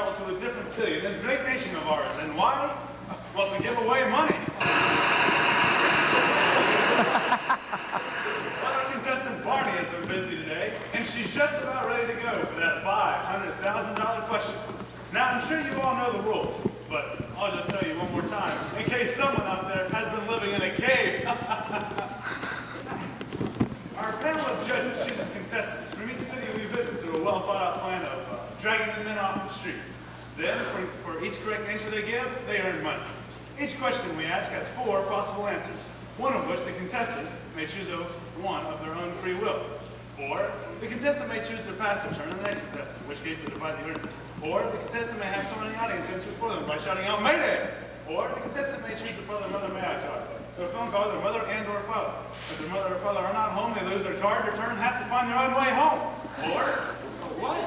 travel to a different city in this great nation of ours. And why? Well, to give away money. Well, our contestant Barney has been busy today, and she's just about ready to go for that $500,000 question. Now, I'm sure you all know the rules, but I'll just tell you one more time, in case someone out there has been living in a cave. Our panel of judges chooses contestants from each city we visit through a well-thought-out plan of dragging them in off the street. Then, for each correct answer they give, they earn money. Each question we ask has 4 possible answers, one of which the contestant may choose one of their own free will. Or, the contestant may choose to pass their turn to the next contestant, in which case they divide the earnings. Or, the contestant may have someone in the audience answer for them by shouting out, "Mayday!" Or, the contestant may choose to tell their mother, "May I talk?" So a phone call their mother and or father. If their mother or father are not home, they lose their card, their turn has to find their own way home. Or, what?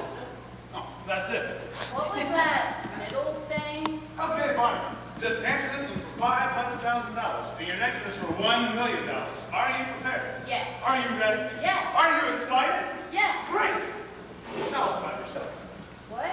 Oh, that's it. What was that middle thing? Okay, Barney. Just answer this one for $500,000. And your next one is for $1 million. Are you prepared? Yes. Are you ready? Yes. Are you excited? Yes. Great. Tell us about yourself. What?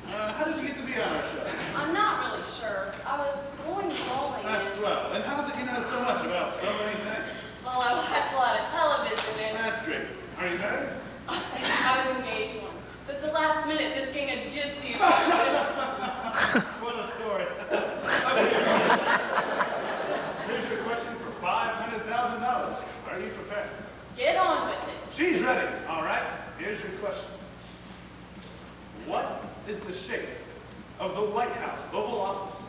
How did you get to be on our show? I'm not really sure. I was going bowling. That's swell. And how is it you know so much about so many things? Well, I watch a lot of television and... That's great. Are you married? I was engaged once. But the last minute, this king of gypsies... What a story. Here's your question for $500,000. Are you prepared? Get on with it. She's ready. All right. Here's your question. What is the shape of the White House Oval Office?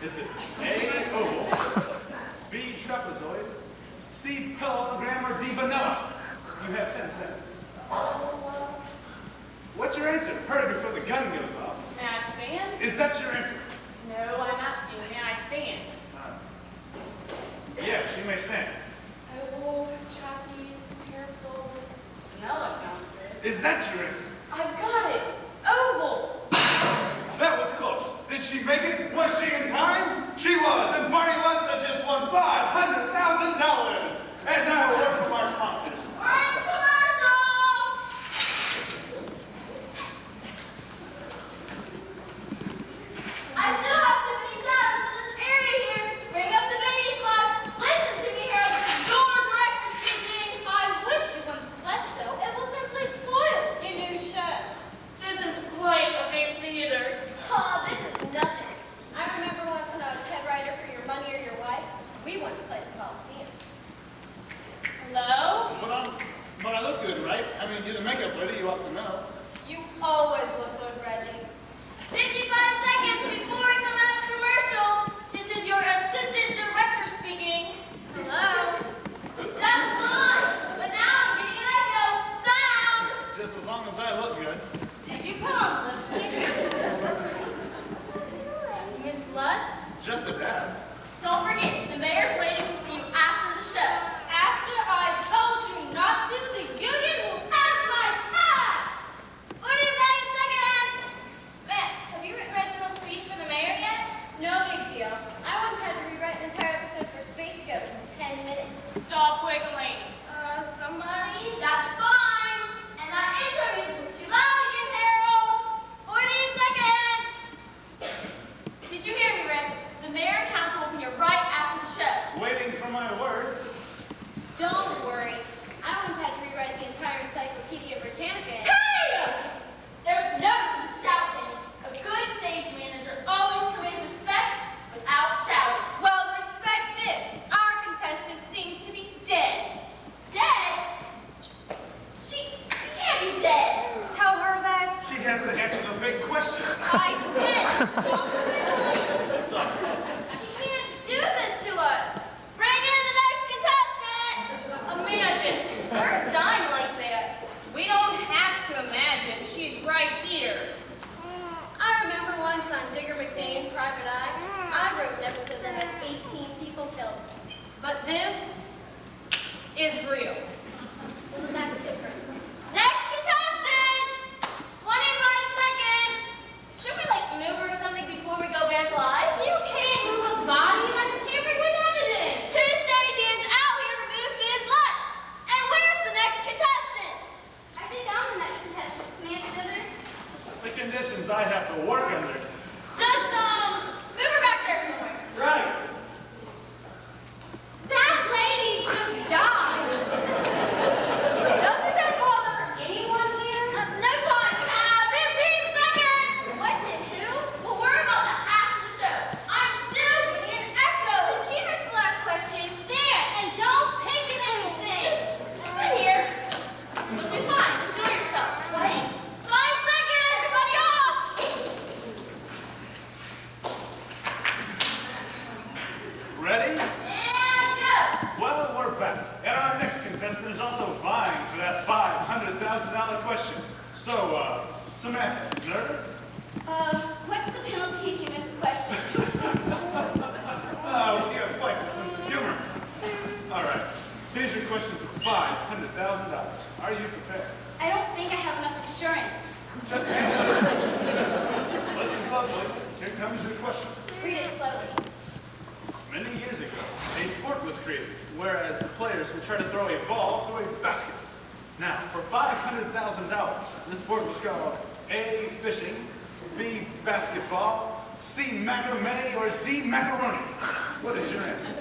Is it A, oval, B, trapezoid, C, parallelogram, or D, vanilla? You have 10 seconds. What's your answer? Hurry before the gun goes off. May I stand? Is that your answer? No, I'm asking, may I stand? Yeah, she may stand. Oval, trapeze, parasol, vanilla sounds good. Is that your answer? I've got it. Oval. That was close. Did she make it? Was she in time? She was, and Barney Lutz has just won $500,000. And now a word from our sponsors. We're in commercial! I still have too many shadows in this area here. Bring up the baby slot. Listen to me here. Your director speaking. I wish you wouldn't sweat so. It will simply spoil your new shirt. This is quite a big theater. Oh, this is nothing. I remember once when I was head writer for Your Money or Your Wife, we once played the Coliseum. Hello? But I look good, right? I mean, you're the makeup lady, you ought to know. You always look good, Reggie. 55 seconds before we come out of commercial. This is your assistant director speaking. Hello? That's fine. But now I'm getting an echo. Sound! Just as long as I look good. Did you put on lipstick? Miss Lutz? Just a dab. Don't forget, the mayor's waiting to see you after the show. After I told you not to, the union will have my pie! 45 seconds! Matt, have you written Reginald's speech for the mayor yet? No big deal. I once had to rewrite an entire episode for Space Goat in 10 minutes. Stop wiggling. Somebody? That's fine. And that intro music was too loud again, Harold. 40 seconds! Did you hear me, Reg? The mayor and council will be here right after the show. Waiting for my words. Don't worry. I once had to rewrite the entire Encyclopedia Britannica. Hey! There's no need to shout then. A good stage manager always commands respect without shouting. Well, respect this. Our contestant seems to be dead. Dead? She can't be dead. Tell her that. She has to answer the big question. I said, don't quickly. She can't do this to us. Bring in the next contestant. Imagine her dying like that. We don't have to imagine. She's right here. I remember once on Digger McBain, Private Eye, I wrote an episode that had 18 people killed. But this is real. Well, then that's different. Next contestant! 25 seconds! Should we, move her or something before we go back live? You can't move a body that's tampering with evidence! Two stagehands out here to move Ms. Lutz! And where's the next contestant? I think I'm the next contestant, Samantha Dillard. The conditions I have to work question. So, Samantha, nervous? What's the penalty if you miss a question? Oh, you have quite a sense of humor. All right. Here's your question for $500,000. Are you prepared? I don't think I have enough insurance. Just answer the question. Listen closely. Here comes your question. Read it slowly. Many years ago, a sport was created, whereas the players would try to throw a ball through a basket. Now, for $500,000, this sport was called A, fishing, B, basketball, C, macrame, or D, macaroni. What is your answer?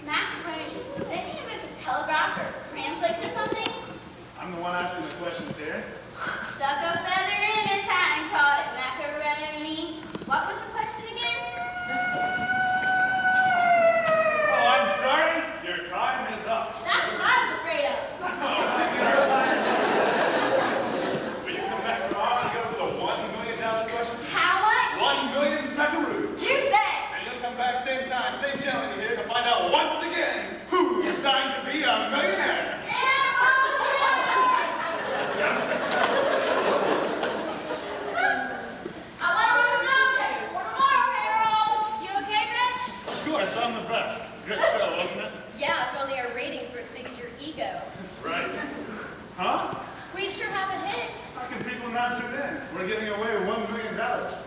Macaroni. Didn't you invent the telegraph or translates or something? I'm the one asking the questions here. Stuck a feather in his hat and called it macaroni. What was the question again? Oh, I'm sorry. Your time is up. That's what I was afraid of. Will you come back tomorrow and go for the $1 million question? How much? 1 million smackaroos. You bet. And you'll come back same time, same channel here to find out once again who is dying to be a millionaire. I want to run a military for tomorrow, Harold. You okay, bitch? Of course, I'm the best. Good show, wasn't it? Yeah, if only our ratings were as big as your ego. Right. Huh? We'd sure have a hit. How can people not tune in? We're giving away $1 million.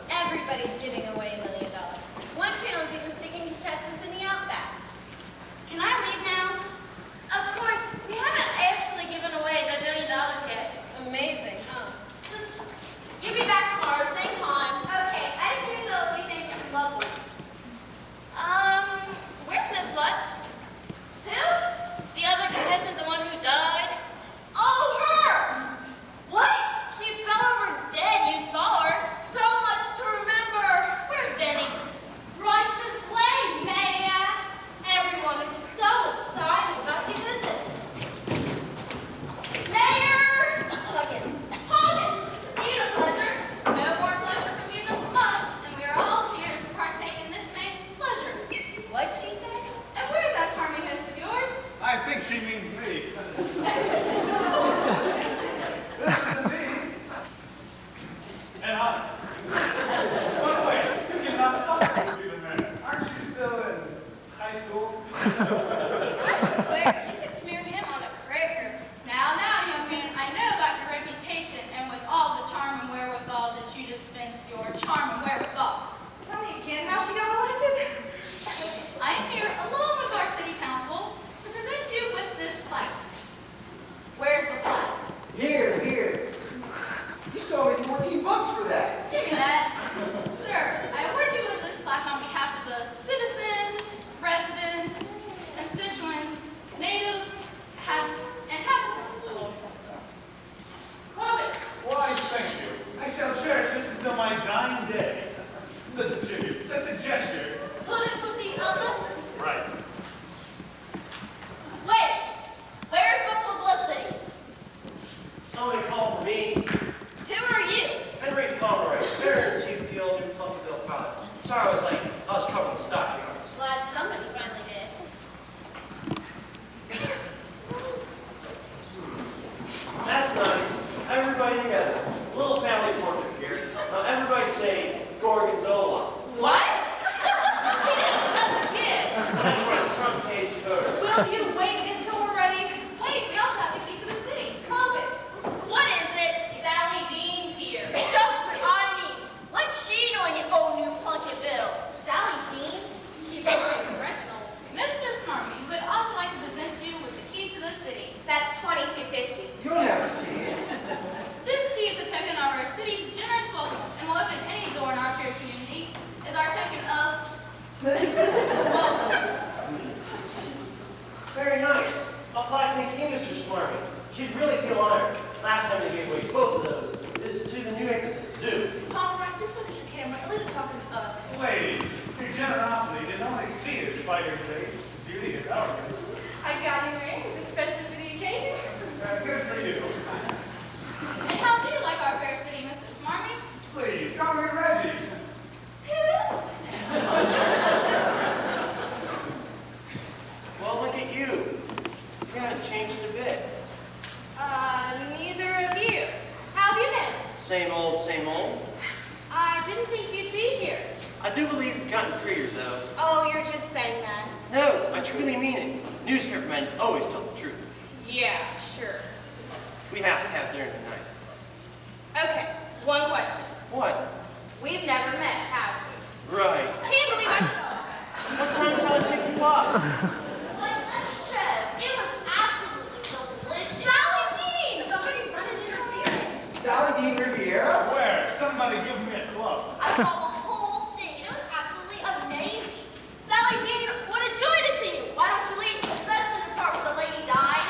Everybody's giving away $1 million. One channel's even sticking contestants in the outback. Can I leave now? Of course, we haven't actually given away the $1 million yet. Amazing, huh? You be back tomorrow, same time. Okay, I just need to leave things lovely. Where's Miss Lutz? Who? The other contestant, the one who died? Oh, her! What? She fell over dead, you saw her. So much to remember. Where's Denny? Right this way, Maya. Everyone is so excited about your visit. Mayor! Huggins. Huggins! See you, a pleasure. No more pleasure from you than from us, and we are all here to partake in this same pleasure. What'd she say? And where's that charming host of yours? I think she means me. This is me. And I. By the way, you cannot possibly be the man. Aren't you still in high school? I swear, you could smear him on a cracker. Now, young man, I know about your reputation, and with all the charm and wherewithal that you dispense your charm and wherewithal. Tell me again how she got elected. I am here, along with our city council, to present you with this plaque. Where's the plaque? Here. You stole me 14 bucks for that. Give me that. Sir, I award you with this plaque on behalf of the citizens, residents, constituents, natives, and habitants of Clovis. Why, thank you. I shall cherish this until my dying day. Such a tribute, such a gesture. Put it with the others. Right. Wait, where's the publicity? Somebody called for me. Who are you? Henry Conroy, editor-in-chief of the old New Plumpville Pilot. Sorry I was late. I was covering the stockyards. Glad somebody finally did. That's nice. Everybody together. A little family portrait here. Now everybody say Gorgonzola. What? He didn't such a kid. That's for the front page photo. Will you wait until we're ready? Wait, we also have the key to the city. Clovis. What is it? Sally Dean's here. Just tiny. What's she doing in old New Plunkettville? Sally Dean? She's very original. Mr. Smarmy, we would also like to present you with the key to the city. That's $22.50. You'll never see it. This key is a token of our city's generous welcome, and will open any door in our fair community is our token of welcome. Very nice. A plaque thank you, Mr. Smarmy. She'd really feel honored. Last time they gave away both of those. This is to the New England Zoo. All right, just look at your camera and leave it talking to us. Ladies, your generosity is only exceeded by your grace, beauty, and arrogance. I got new rings, especially for the occasion. Good for you. And how do you like our fair city, Mr. Smarmy? Please, call me Reggie. Who? Well, look at you. You haven't changed a bit. Neither of you really mean it? Newspaper men always tell the truth. Yeah, sure. We have to have dinner tonight. Okay, one question. What? We've never met, have we? Right. Can't believe I saw. What time shall I pick you up? Like a chef. It was absolutely delicious. Sally Dean! Somebody run an interference. Sally Dean Riviera? Where? Somebody give me a club. I saw the whole thing, and it was absolutely amazing. Sally Dean, what a joy to see you. Why don't you leave? Especially the part where the lady died.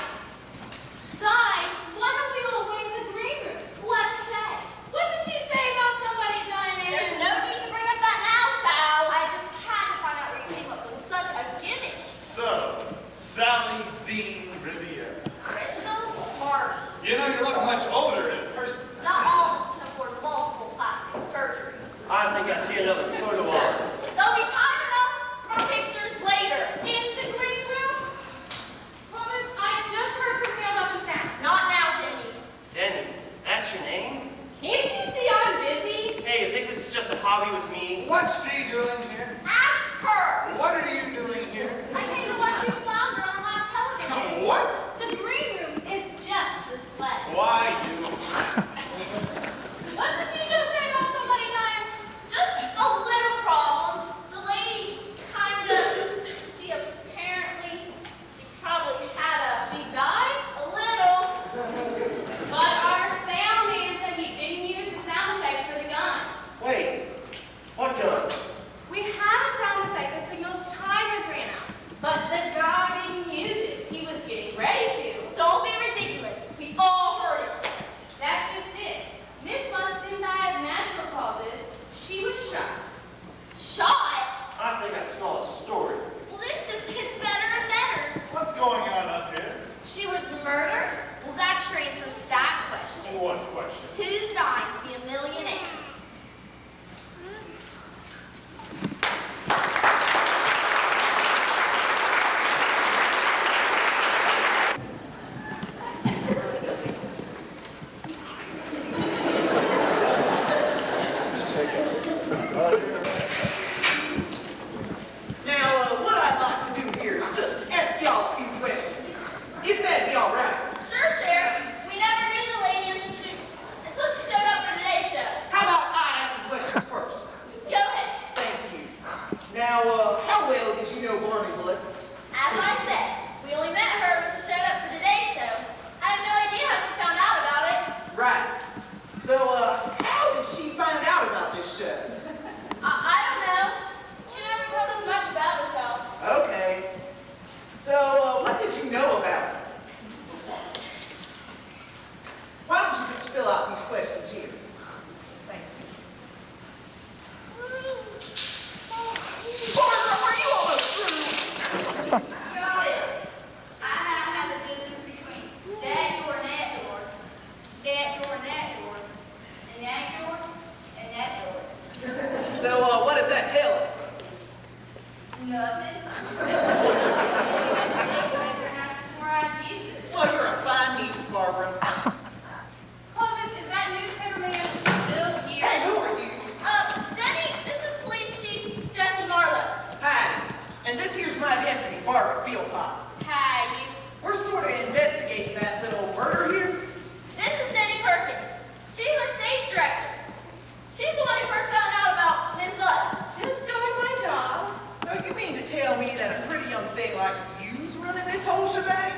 Died? Why don't we all wait in the green room? Let's say. What did she say about somebody dying there? There's no need to bring up that now, Sal. I just had to find out where you came up with such a gimmick. So, Sally Dean Riviera. Original smart. You know, you look much older in person. Not all of us can afford multiple plastic surgeries. I think I see another photo op. There'll be time enough for pictures later. In the green room? Promise, I just heard from Graham up in town. Not now, Denny. Denny, that's your name? Can't you see I'm busy? Hey, you think this is just a hobby with me? What's she doing here? Ask her. What are you doing here? I came to watch you flounder on live television. What? The green room is just the display. Why, you? What did she just say about somebody dying? Just a little problem. The lady she probably she died a little. But our sound man said he didn't use the sound effect for the gun. Wait, what gun? We have a sound effect that signals time has ran out. But the guy didn't use it. He was getting ready to. Don't be ridiculous. We all heard it. That's just it. Miss Muntz didn't die of natural causes. She was shot. Shot? I think I smell a story. Well, this just gets better and better. What's going on up here? She was murdered? Well, that sure answers that question. What question? Who's dying to be a millionaire? Now, what I'd like to do here is just ask y'all a few questions. If that'd be all right. Sure, Sheriff. We never knew the lady until she showed up for today's show. How about I ask the questions first? Go ahead. Thank you. Now, how well did you know Barney Blitz? As I said, we only met her when she showed up for today's show. I have no idea how she found out about it. Right. So, how did she find out about this show? I don't know. She never told us much about herself. Okay. So, what did you know about her? Why don't you just fill out these questions here? Thank you. Barbara, are you almost through? Got it. I have the distance between that door and that door, that door and that door, and that door and that door. So, what does that tell us? Nothing. Perhaps more I'd use it. Well, you're a fine niece, Barbara. Clovis, is that newspaper man still here? Hey, who are you? Denny, this is Police Chief Jesse Marlowe. Hi. And this here's my deputy, Barbara Fieldpot. Hi, you. We're sort of investigating that little murder here. This is Denny Perkins. She's our stage director. She's the one who first found out about Miss Lutz. Just doing my job. So you mean to tell me that a pretty young thing like you's running this whole shebang?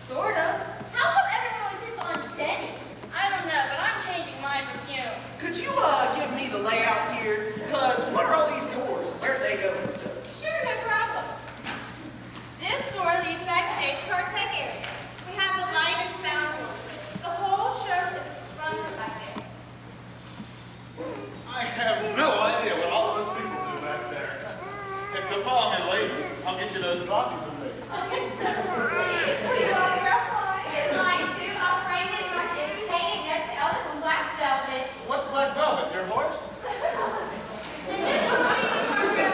Sort of. How come everyone always hits on Denny? I don't know, but I'm changing mine with you. Could you, give me the layout here? Because what are all these doors? Where do they go and stuff? Sure, no problem. This door leads backstage to our tech area. We have the light and sound room. The whole show runs back there. I have no idea what all those people do back there. If you'll follow me, ladies, I'll get you those glossies someday. Oh, you're so sweet. What do you want your phone? It's mine too. I'll frame it and hang it next to Elvis on black velvet. What's black velvet? Your horse? And this is what you do for your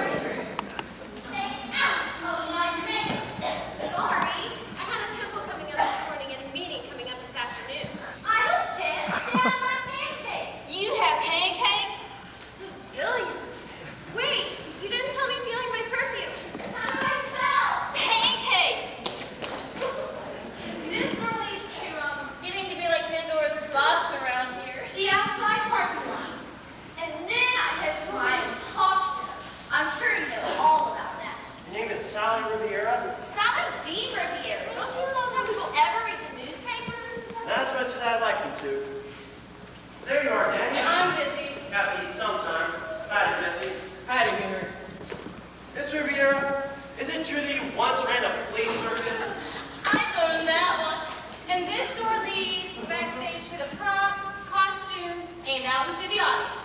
Thanks out of my makeup. Sorry, I had a pimple coming up this morning and a meeting coming up this afternoon. I don't care. Stay out of my pancakes. You have pancakes? Civilian. Wait, you didn't tell me feeling my perfume. once ran a flea circus? I told him that one. And this door leads backstage to the props, costumes, and out into the audience.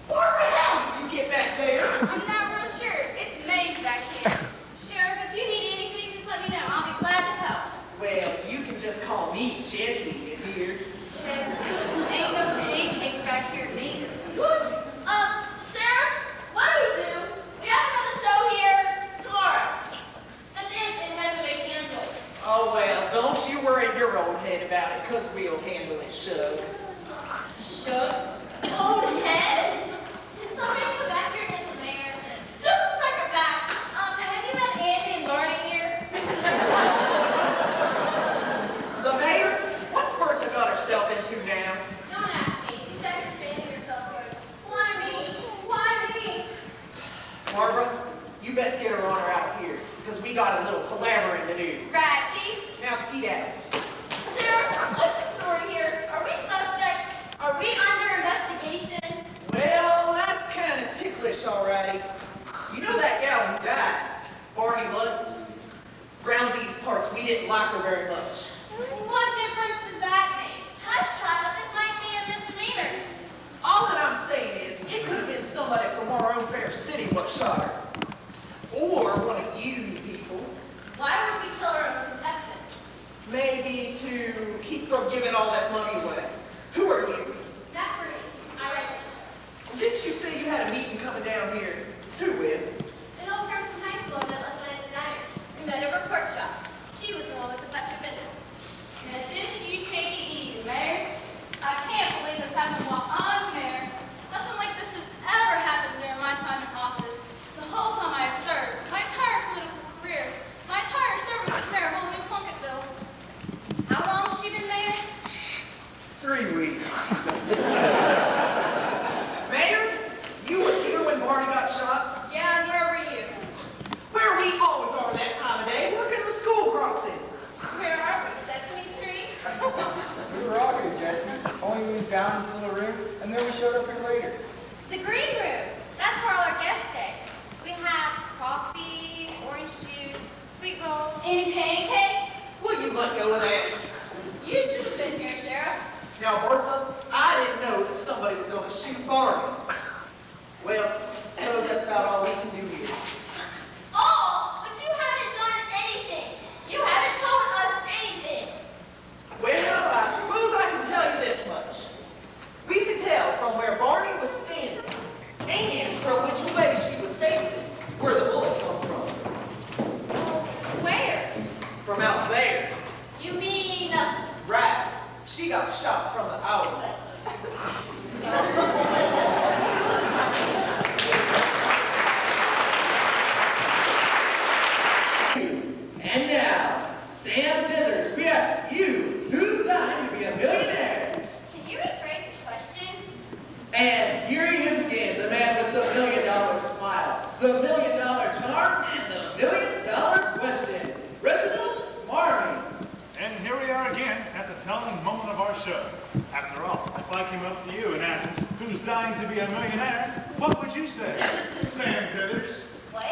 Barbara, how did you get back there? I'm not real sure. It's Maze back here. Sheriff, if you need anything, just let me know. I'll be glad to help. Well, you can just call me Jessie in here. Ain't no pancakes back here neither. What? Sheriff, what do we do? We have another show here tomorrow. That's if it hasn't been canceled. Oh, well, don't you worry your old head about it, because we'll handle it, Shug. Shug? Old head? Somebody in the back here is the mayor. Just a second back. Have you met Andy and Barney here? The mayor? What's Bertha got herself into now? Don't ask me. She's back here fanning herself for it. Why me? Why me? Barbara, you best get her on her out here, because we got a little palavering to do. Right, Chief? Now, skedaddle. Sheriff, what's the story here? Are we suspects? Are we under investigation? Well, that's kind of ticklish, alrighty. You know that gal who died, Barney Lutz? Round these parts, we didn't like her very much. What difference does that make? Hush, child, this might be a misdemeanor. All that I'm saying is, it could have been somebody from our own fair city what shot her. Or one of you people. Why would we kill our own contestants? Maybe to keep from giving all that money away. Who are you? Not for me. I write this show. Didn't you say you had a meeting coming down here? Who with? An old friend from high school met last night at the diner. We met over pork chop. She was the one with the pepper business. Now just you take it easy, Mayor. I can't believe this happened while I'm mayor. Nothing like this has ever happened during my time in office. The whole time I have served, my entire political career, my entire service as mayor of Old New Plunketville. How long has she been mayor? 3 weeks. Mayor, you was here when Barney got shot? Yeah, and where were you? Where we always are that time of day, working the school crossing. Where are we? Sesame Street? We were all here, Jesse. Only we was down in this little room, and then we showed up here later. The green room. That's where all our guests stay. We have coffee, orange juice, sweet roll. Any pancakes? Will you let go of that? You should have been here, Sheriff. Now, Bertha, I didn't know that somebody was going to shoot Barney. Well, suppose that's about all we can do here. Oh, but you haven't done anything. You haven't told us anything. Well, I suppose I can tell you this much. We could tell from where Barney was standing and from which way she was facing where the bullet come from. Where? From out there. You mean... Right. She got shot from the outlet. And now, Sam Dithers, we ask you, who's dying to be a millionaire? Can you rephrase the question? And here he is again, the man with the $1 million smile, the $1 million charm, and the $1 million question, Reginald Smarmy. And here we are again at the telling moment of our show. After all, if I came up to you and asked, who's dying to be a millionaire, what would you say? Sam Dithers. What?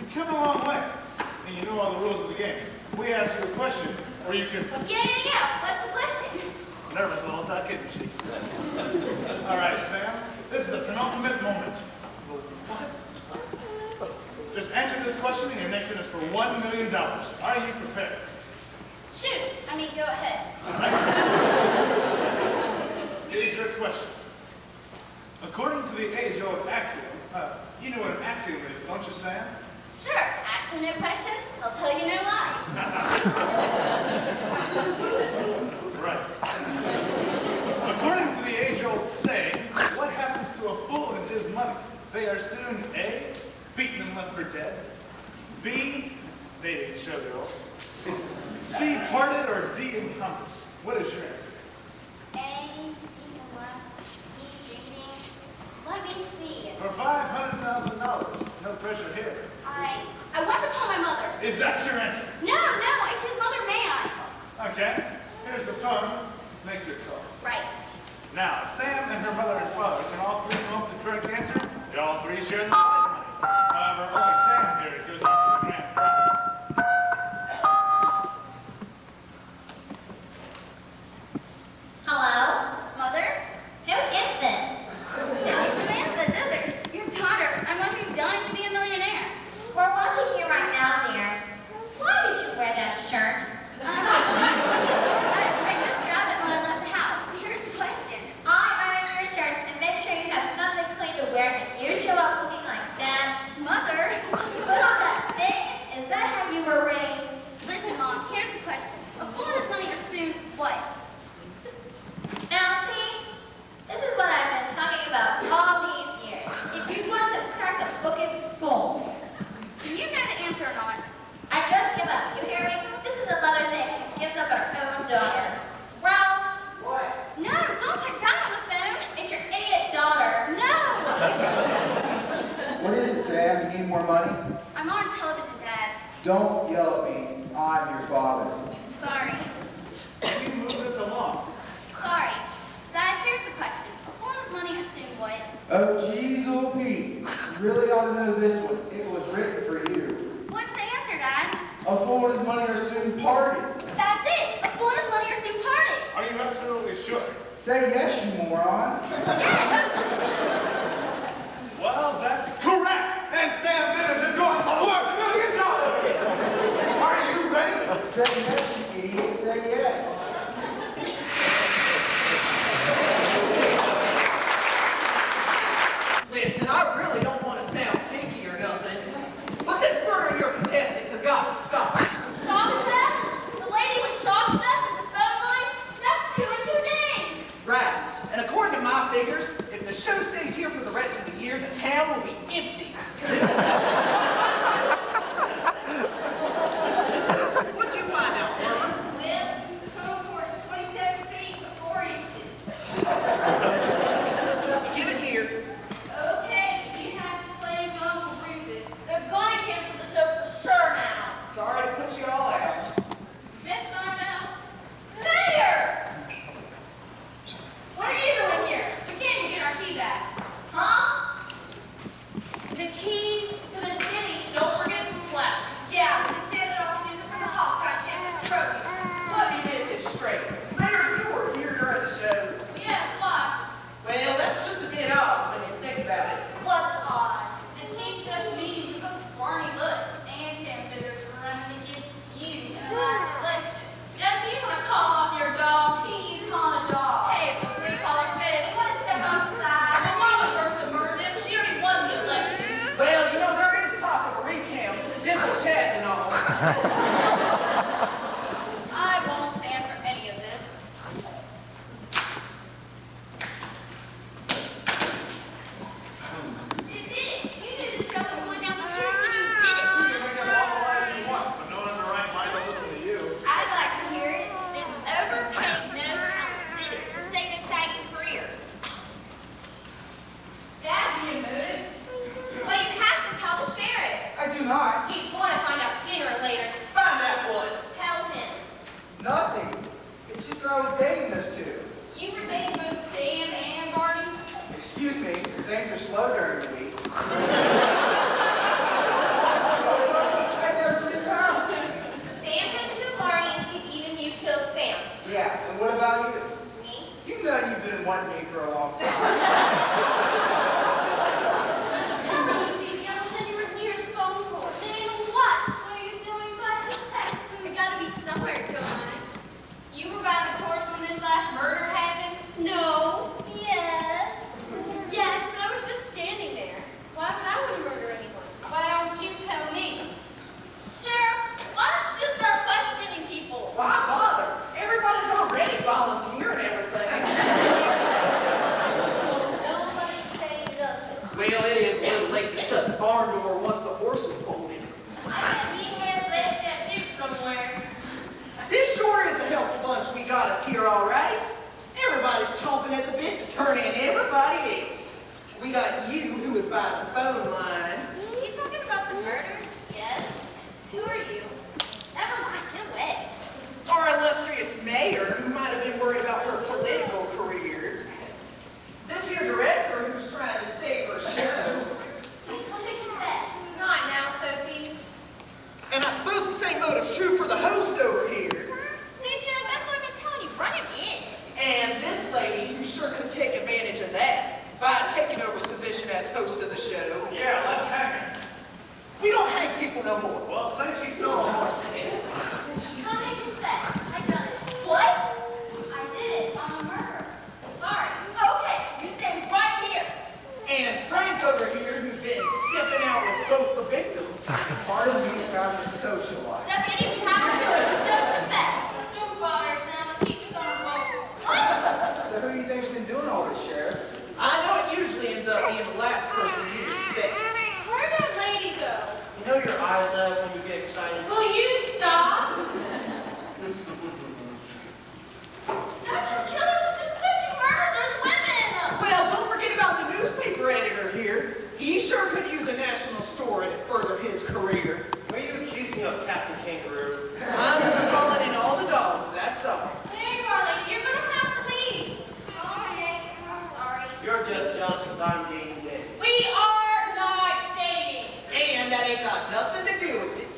You've come a long way, and you know all the rules of the game. We ask you a question, or you can... Yeah. What's the question? Nervous little duck, isn't she? All right, Sam, this is the penultimate moment. What? Just answer this question, and your next one is for $1 million. Are you prepared? Shoot. Go ahead. All right. Here's your question. According to the age-old axiom, you know what an axiom is, don't you, Sam? Sure. Ask him no questions. He'll tell you no lies. Right. According to the age-old saying, what happens to a fool and his money? They are soon A, beaten and left for dead, B, dating showgirls, C, parted, or D, encompassed. What is your answer? A, equal what? B, dating. Let me see. For $500,000. No pressure here. I want to call my mother. Is that your answer? No, I choose Mother May I. Okay. Here's the phone. Make your call. Right. Now, if Sam and her mother and father can all three come up with the correct answer, they all three share the prize money. However, only Sam here goes on to the grand prize. Hello? Mother? Who is this? Samantha Dithers, your daughter. I'm one who's dying to be a millionaire. We're watching you right now, dear. Why did you wear that shirt? I just grabbed it when I left the house. Here's the question. I iron your shirt and make sure you have something clean to wear and you show up looking like that. Mother? Put on that thing? Is that how you were raised? Listen, Mom, here's the question. A fool is money assumes what? Now, see, this is what I've been talking about all these years. If you want to crack a book in school. Do you know the answer or not? I just give up. You hear me? This is a mother thing. She gives up her own daughter. Ralph? What? No, don't put down on the phone. It's your idiot daughter. No! What is it, Sam? You need more money? I'm on television, Dad. Don't yell at me. I'm your father. Sorry. Can you move this along? Sorry. Dad, here's the question. A fool is money assume what? Oh, jeez, old Pete. You really ought to know this one. It was written for you. What's the answer, Dad? A fool is money or soon party. That's it. A fool is money assume party. Are you absolutely sure? Say yes, you moron. Well, that's correct! And Sam Dithers is going to work $1 million! Are you ready? Say yes, you idiot. Say yes. Listen, I really don't want to sound picky or nothing, but this murder of your contestants has got to stop. Shocked to death? The lady was shocked to death at the phone line? That's 2 and 2 days. Right. And according to my figures, if the show stays here for the rest of the year, the town will be empty. What'd you find out, Norma? Well, home court is 27 feet 4 inches. Give it here. Okay, you have to explain to Uncle Rufus. They're going to cancel the show for sure now. Sorry to put you all out. Miss Darnell? Mayor! What are you doing here? We can't get our key back. Huh? The key to the city. Don't forget the flat. Yeah, we stand it off and use it for the hawk try check the trophy. Let me get this straight. Mayor, you were here during the show. Yes, why? Well, that's just a bit odd when you think about it. What's odd? And she just means Barney Lutz and Sam Dithers were running against you in the last election. Jesse, you want to call off your dog? He's on a dog. Hey, it was we call her Fib. You want to step outside? My mama worked the murder. She already won the election. Well, you know, there is talk of a recount, dental chats and all. I won't stand for any of this. You did it. You knew the show was going down the tubes and you did it. You can make up all the lies you want, but no one in the right mind will listen to you. I'd like to hear it. This overpaid no talent did it to save his sagging career. That'd be a motive. Well, you have to tell the sheriff. I do not. He's going to find out sooner or later. Find out what? Tell him. Nothing. It's just that I was dating those two. You were dating both Sam and Barney? Excuse me, things are slow during the week. I never get time. Sam took to Barney and even you killed Sam. Yeah, and what about you? Me? You know you've been wanting me for a long time. Telling you, baby, I was you were near the phone call. Saying what? What are you doing by the text? There's got to be somewhere going on. You were by the course when this last murder happened? No. Yes. Yes, but I was just standing there. Why would I want to murder anyone? Why don't you tell me? Sheriff, why don't you just start questioning people? Why bother? Everybody's already volunteering everything. Well, nobody say nothing. Well, it is a little late to shut the barn door once the horse is pulled in. I bet he has that tattoo somewhere. This sure is a helpful bunch we got us here already. Everybody's chomping at the bit to turn in everybody else. We got you, who was by the phone line. Is he talking about the murder? Yes. Who are you? Never mind, get away. Our illustrious mayor, who might have been worried about her political career. host of the show. Yeah, let's hang her. We don't hang people no more. Well, say she stole a horse. Come and confess. I done it. What? I did it on a murder. Sorry. Okay, you stay right here. And Frank over here, who's been stepping out with both the victims. Part of me got to socialize. Deputy, we have to do it. Just confess. Don't bother, Sam. The chief is on the phone. What? So who do you think's been doing all this, Sheriff? I know it usually ends up being the last person you expect. Where'd that lady go? You know your eyes up when you get excited? Will you stop? That's your killers just said you murdered those women. Well, don't forget about the newspaper editor here. He sure could use a national story to further his career. Why are you accusing me of Captain Kangaroo? I'm just calling in all the dogs, that's all. There you are, lady. You're gonna have to leave. Okay, I'm sorry. You're just jealous because I'm dating Dave. We are not dating. And that ain't got nothing to do with it.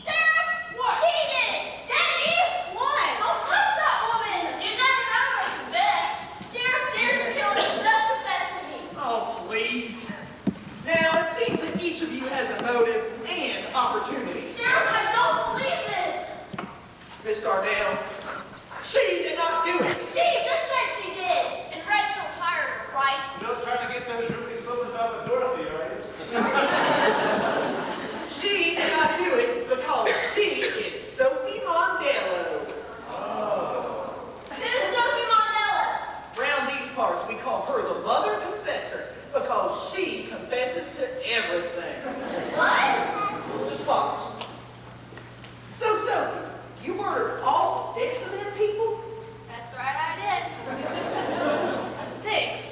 Sheriff! What? She did it! Daddy! What? Don't touch that woman! You never know where she's been. Sheriff, there's your killer. Just confess to me. Oh, please. Now, it seems that each of you has a motive and opportunity. Sheriff, I don't believe this. Miss Darnell, she did not do it. She just said she did. And Rachel hired her, right? Still trying to get those ruby slippers out of Dorothy, are you? She did not do it because she is Sophie Mondello. Who's Sophie Mondello? Around these parts, we call her the mother confessor because she confesses to everything. What? Just watch. So, Sophie, you murdered all 6 of them people? That's right, I did. 6.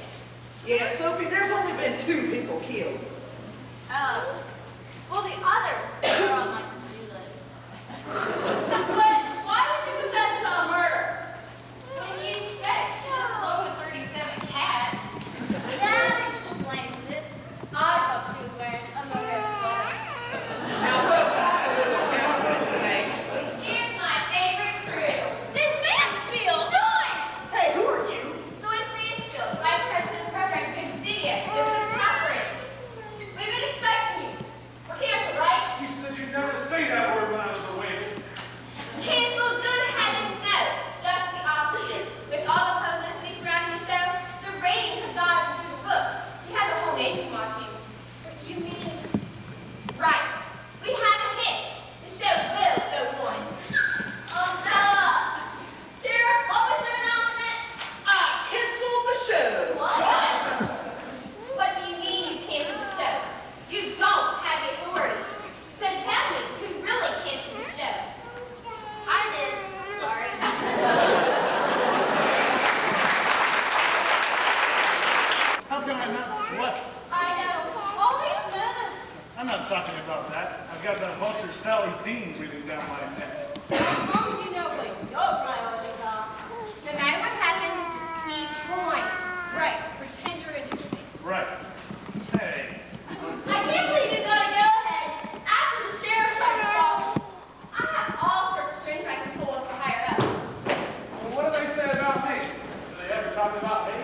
Yeah, Sophie, there's only been 2 people killed. Oh. Well, the others are on my to-do list. But why would you confess to a murder? When you said she was alone with 37 cats. That explains it. I thought she was wearing a mohair sweater. Now, folks, I have a little announcement to make. Here's my favorite crew. This Mansfield! Join! Hey, who are you? Joyce Mansfield, Vice President of Program, good to see you. This is Chaplain. We've been expecting you. We're canceled, right? You said you'd never say that word when I was awake. Canceled, good heavens no. Just the opposite. With all the publicity surrounding the show, the ratings have gone through the roof. You have the whole nation watching. You mean? Right. We have a hit. The show will go on. Now, Sheriff, what was your announcement? I canceled the show. What? What do you mean you canceled the show? You don't have the authority. So tell me who really canceled the show. I did. Sorry. How can I not sweat? I know. All these minutes. I'm not talking about that. I've got that vulture Sally Dean breathing down my neck. As long as you know what your priorities are. No matter what happens, keep going. Right. Pretend you're interesting. Right. Hey. I can't believe you got to go ahead after the sheriff tried to stop me. I have all sorts of strings I can pull up for higher up. Well, what do they say about me? Do they ever talk about me?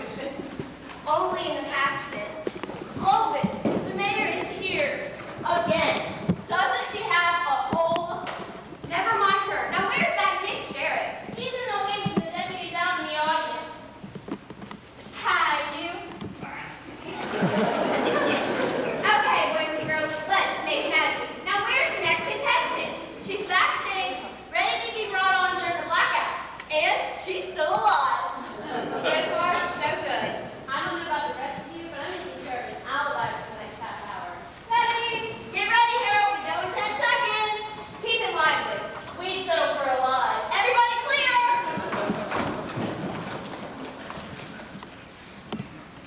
Only in the past tense. Clovis, the mayor is here. Again. Doesn't she have a whole... Never mind her. Now where's that hick sheriff? He's in the wings and the deputy down in the audience. Hi, you. Okay, boys and girls, let's make magic. Now where's the next contestant? She's backstage, ready to be brought on during the blackout. And she's still alive. So far, so good. I don't know about the rest of you, but I'm making sure an alibi for the next half hour. Ready? Get ready, Harold. We go in 10 seconds. Keep it lively. We settle for alive. Everybody clear?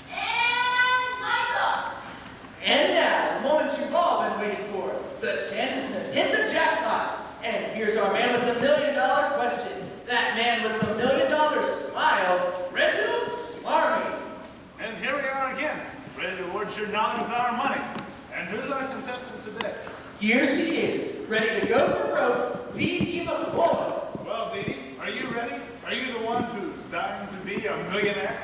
And lights off. And now, the moment you've all been waiting for, the chance to hit the jackpot. And here's our man with the $1 million question. That man with the $1 million smile, Reginald Smarmy. And here we are again, ready to award your knowledge with our money. And who's our contestant today? Here she is, ready to go for broke, Dee Dee McCoy. Well, Dee Dee, Millionaire?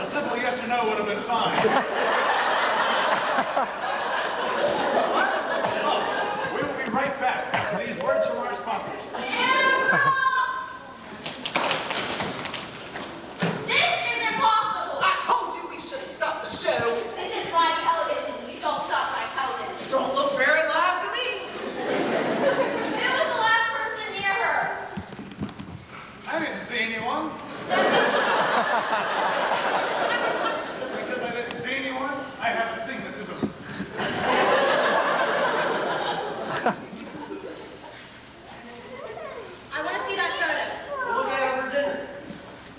A simple yes or no would have been fine. What? Oh, we will be right back after these words from our sponsors. This is impossible. I told you we should have stopped the show. This is live television. You don't stop live television. Don't look very live to me. Who was the last person near her? I didn't see anyone. Because I didn't see anyone, I have astigmatism. I want to see that photo. We'll look at it for dinner.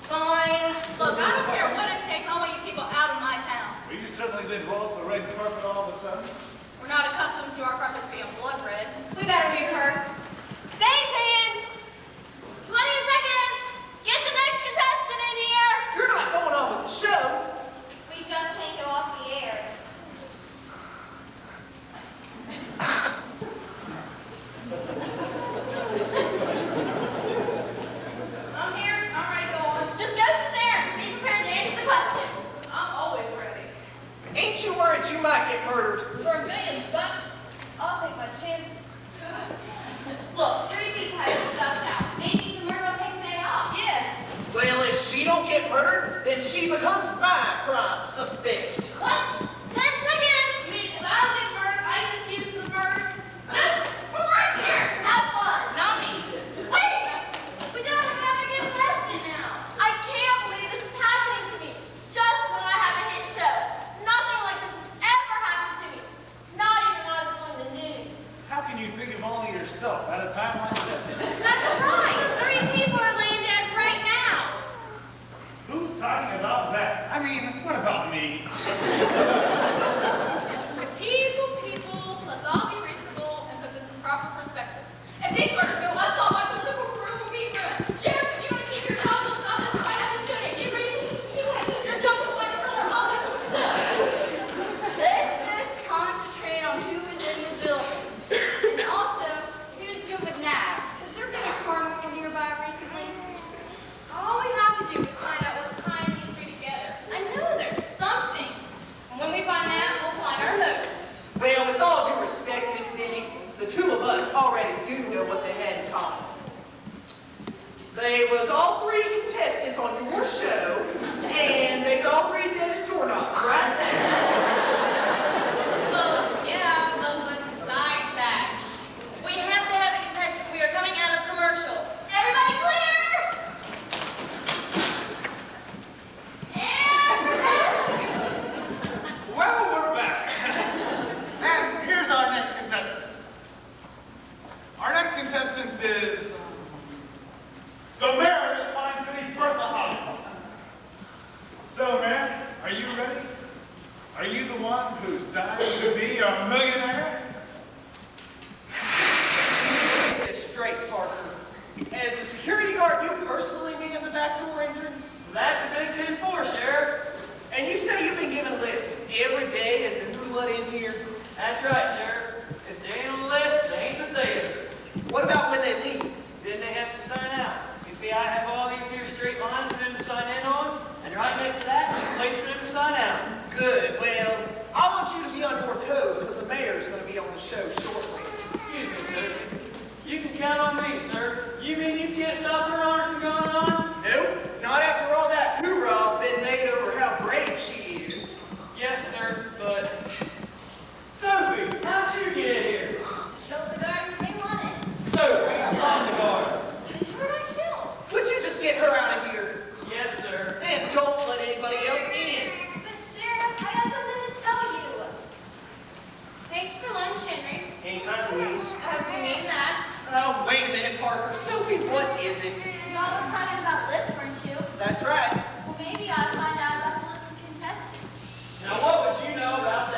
Fine. Look, I don't care what it takes. I want you people out of my town. Well, you certainly did roll up the red carpet all of a sudden. We're not accustomed to our carpets being blood red. We better move her. Stage hands! 20 seconds! Get the next contestant in here! You're not going on with the show. We just can't go off the air. I'm here. I'm ready to go on. Just go sit there. Be prepared to answer the question. I'm always ready. Ain't you worried you might get murdered? For $1 million, I'll take my chances. Look, 3 people have it stuffed out. Maybe the murder will take the day off. Yeah. Well, if she don't get murdered, then she becomes my crime suspect. What? 10 seconds! You mean if I don't get murdered, I get accused of the murders? Just relax here. Have fun. Not me, sister. Wait! We don't have a contestant now. I can't believe this is happening to me. Just when I have a hit show. Nothing like this has ever happened to me. Not even when I was doing the news. How can you think of only yourself at a time like this? That's right. 3 people are laying dead right now. Who's talking about that? I mean, what about me? People, let's all be reasonable and put this in proper perspective. If these murders go unsolved, my political career will be ruined. Sheriff, if you want to keep your job, you'll stop this right after doing it. You reason, you have to keep your job before the other office. Let's just concentrate on who is in the building. And also, who's good with knives. Has there been a carnival nearby recently? All we have to do is find out what's tying these 3 together. I know there's something. And when we find that, we'll find our motive. Well, with all due respect, Miss Nitty, the 2 of us already do know what they had in common. They was all 3 contestants on your show, and they's all 3 dentist doorknobs, right? Well, yeah, but besides that, we have to have a contestant. We are coming out of commercial. Everybody clear? Well, we're back. And here's our next contestant. Our next contestant is the mayor of this fine city, Bertha Hobbs. So, Mayor, are you ready? Are you the one who's dying to be a millionaire? Get it straight, Parker. As the security guard, you personally be in the back door entrance? That's a big 10-4, Sheriff. And you say you've been given a list every day as to who let in here? That's right, Sheriff. If they ain't on the list, they ain't the theater. What about when they leave? Then they have to sign out. You see, I have all these here straight lines for them to sign in on, and right next to that, a place for them to sign out. Good. Well, I want you to be on your toes because the mayor's going to be on the show shortly. Excuse me, sir. You can count on me, sir. You mean you can't stop her honor from going on? Nope. Not after all that hoorah's been made over how brave she is. Yes, sir, but... Sophie, how'd you get in here? Killed the guard who came on it. Sophie, I'm the guard. Who did I kill? Would you just get her out of here? Yes, sir. And don't let anybody else in. But Sheriff, I got something to tell you. Thanks for lunch, Henry. Anytime, please. I hope you mean that. Oh, wait a minute, Parker. Sophie, what is it? Y'all were talking about lists, weren't you? That's right. Well, maybe I'll find out about the list of contestants. Now, what would you know about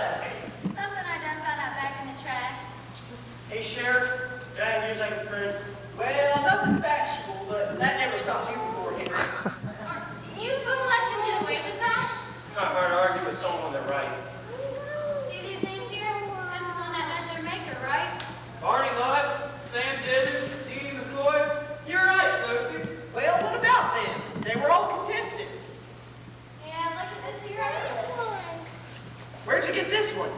you get this one?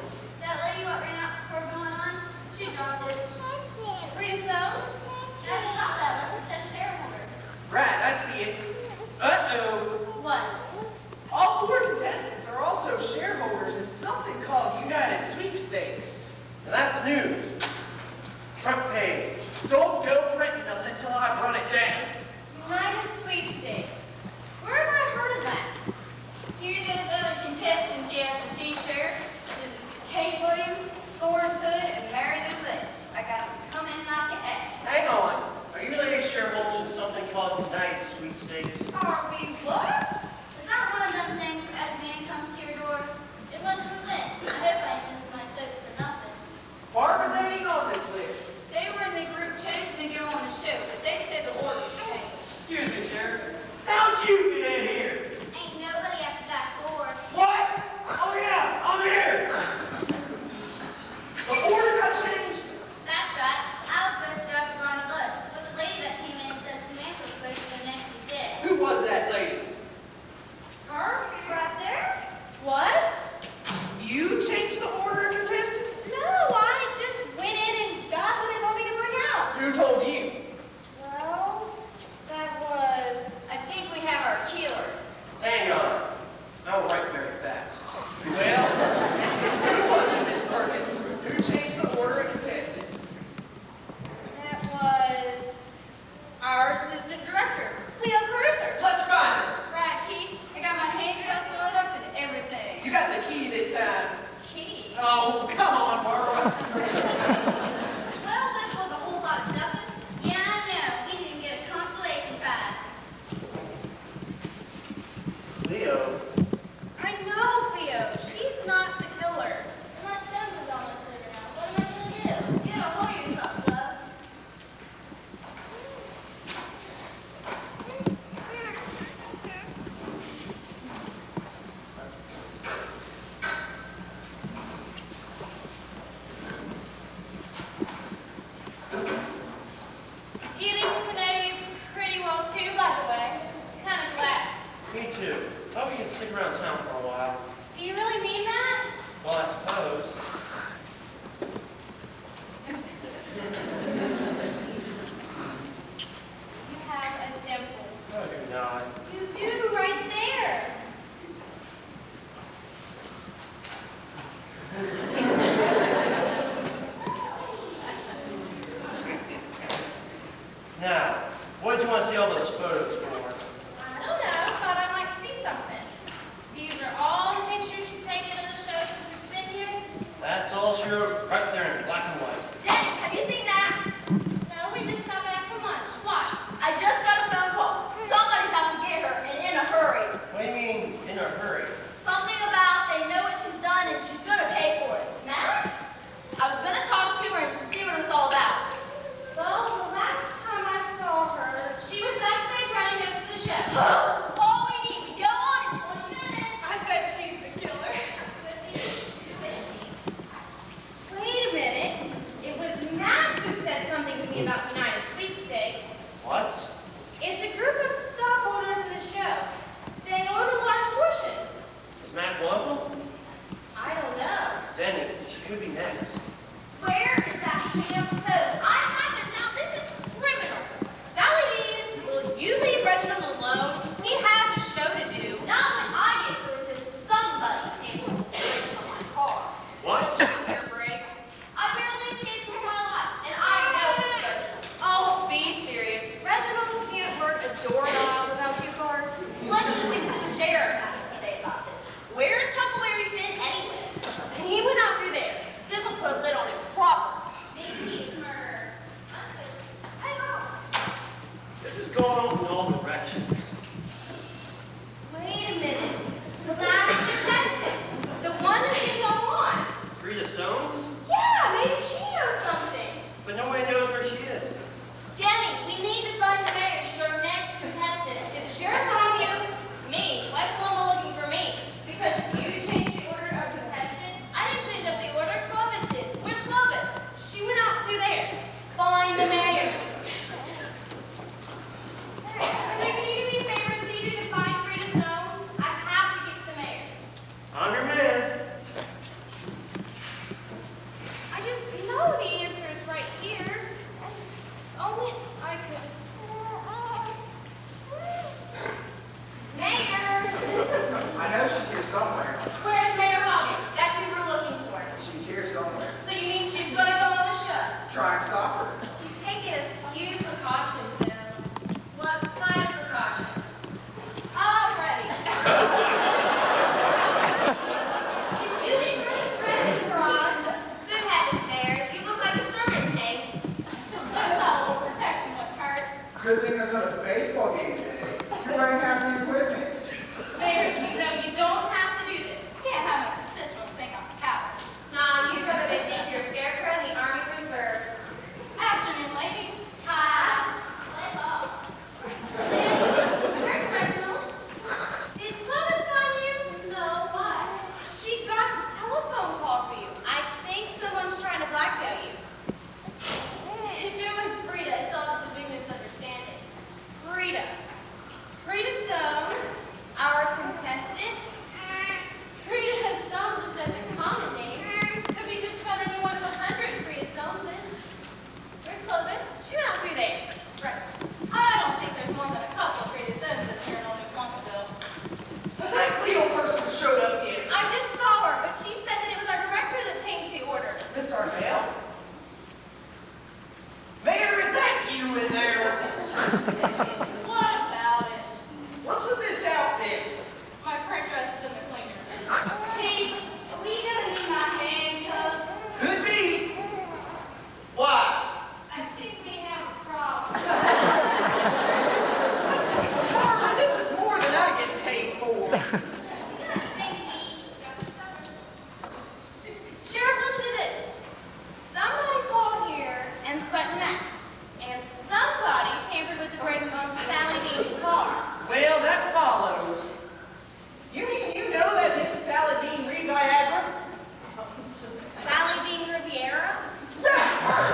That lady what ran out before going on, she dropped it. Rita Soames? That's not that. It says shareholder. Right, I see it. Uh-oh. What? All 4 contestants are also shareholders in something called United Sweepstakes. Now that's news. Front page. Don't go printing them until I've run it down. United Sweepstakes. Where have I heard of that? Here are those other contestants you have to see, Sheriff. This is Kate Williams, Florence Hood, and Mary Lou Lynch. I got them coming like an ass. Hang on. Are you ladies shareholders in something called United Sweepstakes? Are we what? Is that one of them things where as a man comes to your door? It must have been. I hope I ain't missing my soaps for nothing. Barbara, they ain't on this list. They were in the group chosen to go on the show, but they said the orders changed. Excuse me, Sheriff. How'd you get in here? Ain't nobody at the back door. What? Oh yeah, I'm here. The order got changed. That's right. I was supposed to go after Ronnie Lutz, but the lady that came in said Samantha was supposed to go next instead. Who was that lady? Her? Right there? What? You changed the order of contestants? No, I just went in and got what they told me to bring out. Who told you? Well, that was... I think we have our killer. Hang on. I'll write very fast. Well, who was it, Miss Perkins? Who changed the order of contestants? That was... our assistant director, Cleo Cruther. Let's find her. Right, Chief. I got my handcuffs loaded up and everything. You got the key this time. Key? Oh, come on, Barbara. Well, this was a whole lot of nothing. Yeah, I know. We didn't get a consolation prize. Leo. I know, Cleo. She's not the killer. And my son was almost living out. What am I going to do? Get a hold of yourself, love. Getting to know you pretty well, too, by the way. Kind of glad. Me too. Hope you can stick around town for a while. Do you really mean that? Well, I suppose. You have a dimple. No, you're not. You do, right there. Now, what did you want to see all those photos for? I don't know. Thought I might see something. These are all the pictures you've taken of the show since it's been here? That's all she wrote right there in black and white. Daddy, have you seen that? No, we just got back from lunch. Why? I just got a phone call. Somebody's out to get her and in a hurry. What do you mean, in a hurry? Something about they know what she's done and she's gonna pay for it. Matt? I was gonna talk to her and see what it was all about. Well, the last time I saw her, she was backstage running notes for the show. That's all we need. We go on in 20 minutes. I bet she's the killer. Wait a minute. It was Matt who said something to me about United Sweepstakes. What? It's a group of stockholders in the show. They own a large portion. Is Matt one of them? I don't know. Then she could be next. Where is that ham post? I haven't now. This is criminal. Sally Dean, will you leave Reginald alone? He has a show to do. Not when I get through because somebody's able to brakes on my car. What? Your brakes. I barely escaped with my life, and I know it's Reginald. Oh, be serious. Reginald can't work a doorknob without cue cards. Let's just see what the sheriff has to say about this. Where's Huckleberry Finn anyway? And he went out through there. This'll put a lid on him proper. Maybe he's murdered. Hang on. This is going off in all directions. Wait a minute. The last detective. The one that didn't go on. Rita Soames? Yeah, maybe she knows something. But nobody knows where she is. Jenny, we need to find the mayor. She's our next contestant. Did the sheriff find you? Me. Why is Columbo looking for me? Because you changed the order of contestants? I didn't change up the order. Clovis did. We're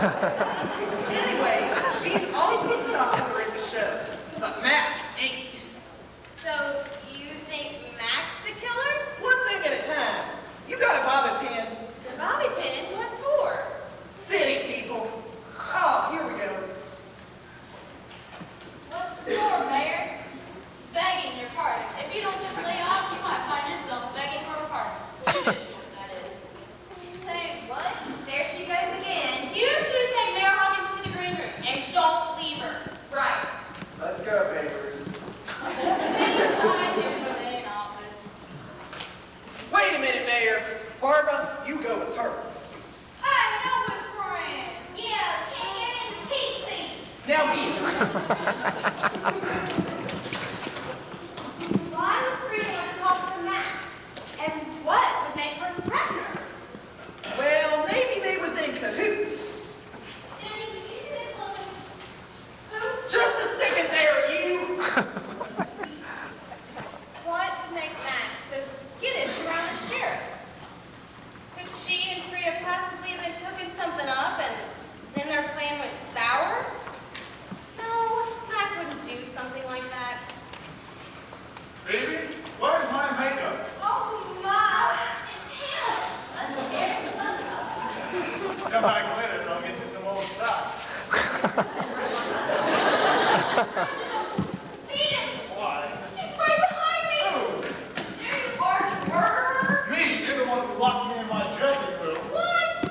Anyways, she's also a stockholder in the show, but Mac ain't. So, you think Mac's the killer? One thing at a time. You got a bobby pin. The bobby pin? What for? City people. Oh, here we go. What's the score, Mayor? Begging your pardon. If you don't just lay off, you might find yourself begging for a pardon. Judicial, that is. Say what? There she goes again. You two take Mayor Hawkins to the green room and don't leave her. Right. Let's go, baby. Wait a minute, Mayor. Barbara, you go with her. I know it's friend. Yeah, can't get into cheat seats. Now me. Why would Frida want to talk to Mac? And what would make her threaten her? Well, maybe they was in cahoots. Danny, did you see this woman? Who? Just a second there, you. What would make Mac so skittish around the sheriff? Could she and Frida possibly have been cooking something up and then their plan went sour? No, Mac wouldn't do something like that. Baby, where's my makeup? Oh, Ma! It's him! Come back later and I'll get you some old socks. Venus! Why? She's right behind me! Oh, There you are, you murderer! me! You're the one who locked me in my dressing room. What?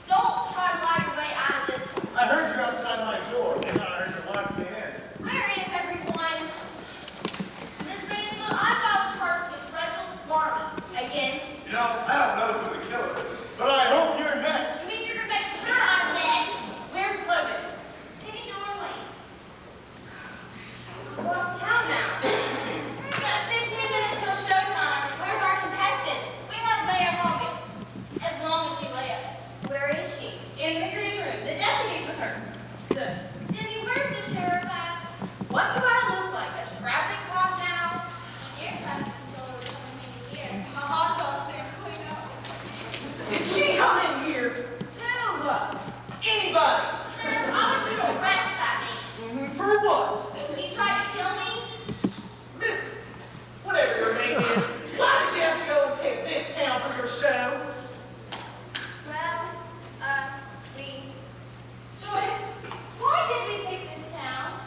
Don't try to lie your way out of this. I heard you outside my door, and I heard you lock me in. Where is everyone? Miss Mansfield, I filed charges with Reginald Smarty. Again? You know, I don't know who the killer is, but I hope you're next. You mean you're gonna make sure I'm next? Where's Clovis? Penny Norley. Lost town now. We've got 15 minutes till showtime. Where's our contestants? We have Mayor Hawkins. As long as she lets. Where is she? In the green room. The deputy's with her. Good. Debbie, where's the sheriff at? What do I look like? A traffic cop now? Air traffic controller was coming in here. My hot dog's there. Clean up. Did she come in here? Who? Anybody? Sheriff, I want you to arrest that man. For what? He tried to kill me. Miss, whatever your name is, why did you have to go and pick this town for your show? Well, Joyce, why did we pick this town?